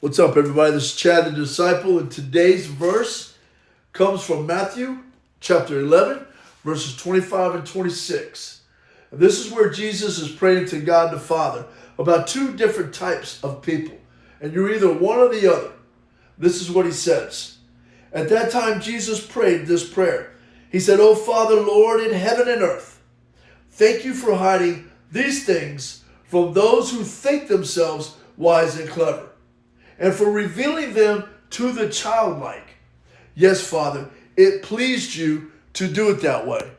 What's up, everybody? This is Chad the Disciple, and today's verse comes from Matthew chapter 11, verses 25 and 26. And this is where Jesus is praying to God the Father about two different types of people, and you're either one or the other. This is what he says. At that time, Jesus prayed this prayer. He said, "O Father, Lord in heaven and earth, thank you for hiding these things from those who think themselves wise and clever, and for revealing them to the childlike. Yes, Father, it pleased you to do it that way."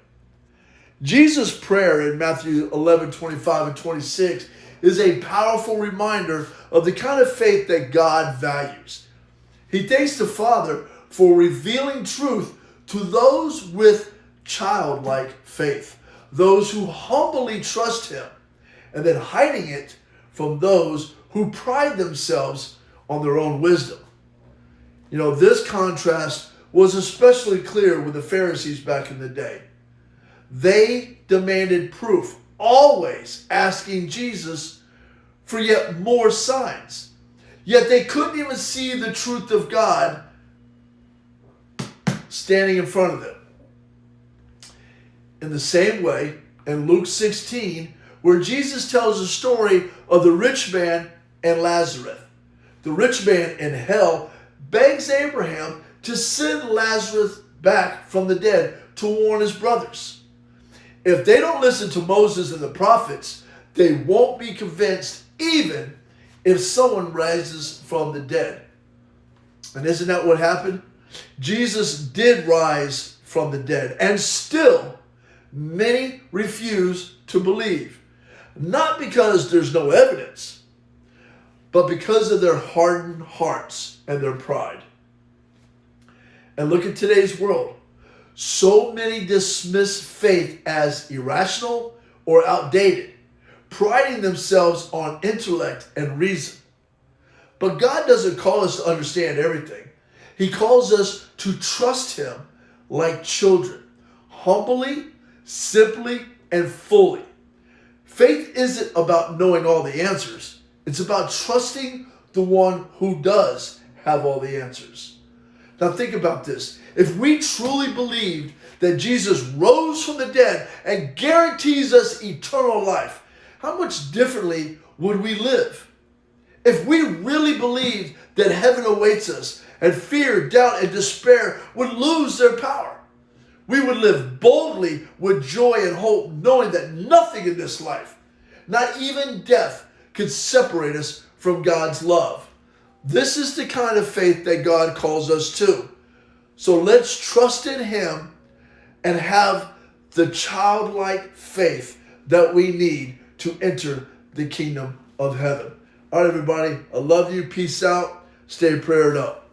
Jesus' prayer in Matthew 11, 25 and 26 is a powerful reminder of the kind of faith that God values. He thanks the Father for revealing truth to those with childlike faith, those who humbly trust Him, and then hiding it from those who pride themselves on their own wisdom. You know, this contrast was especially clear with the Pharisees back in the day. They demanded proof, always asking Jesus for yet more signs. Yet they couldn't even see the truth of God standing in front of them. In the same way, in Luke 16, where Jesus tells the story of the rich man and Lazarus. The rich man in hell begs Abraham to send Lazarus back from the dead to warn his brothers. If they don't listen to Moses and the prophets, they won't be convinced even if someone rises from the dead. And isn't that what happened? Jesus did rise from the dead, and still many refuse to believe. Not because there's no evidence, but because of their hardened hearts and their pride. And look at today's world. So many dismiss faith as irrational or outdated, priding themselves on intellect and reason. But God doesn't call us to understand everything. He calls us to trust Him like children, humbly, simply, and fully. Faith isn't about knowing all the answers. It's about trusting the one who does have all the answers. Now think about this. If we truly believed that Jesus rose from the dead and guarantees us eternal life, how much differently would we live? If we really believed that heaven awaits us and fear, doubt, and despair would lose their power, we would live boldly with joy and hope, knowing that nothing in this life, not even death, could separate us from God's love. This is the kind of faith that God calls us to. So let's trust in Him and have the childlike faith that we need to enter the kingdom of heaven. All right, everybody. I love you. Peace out. Stay prayed up.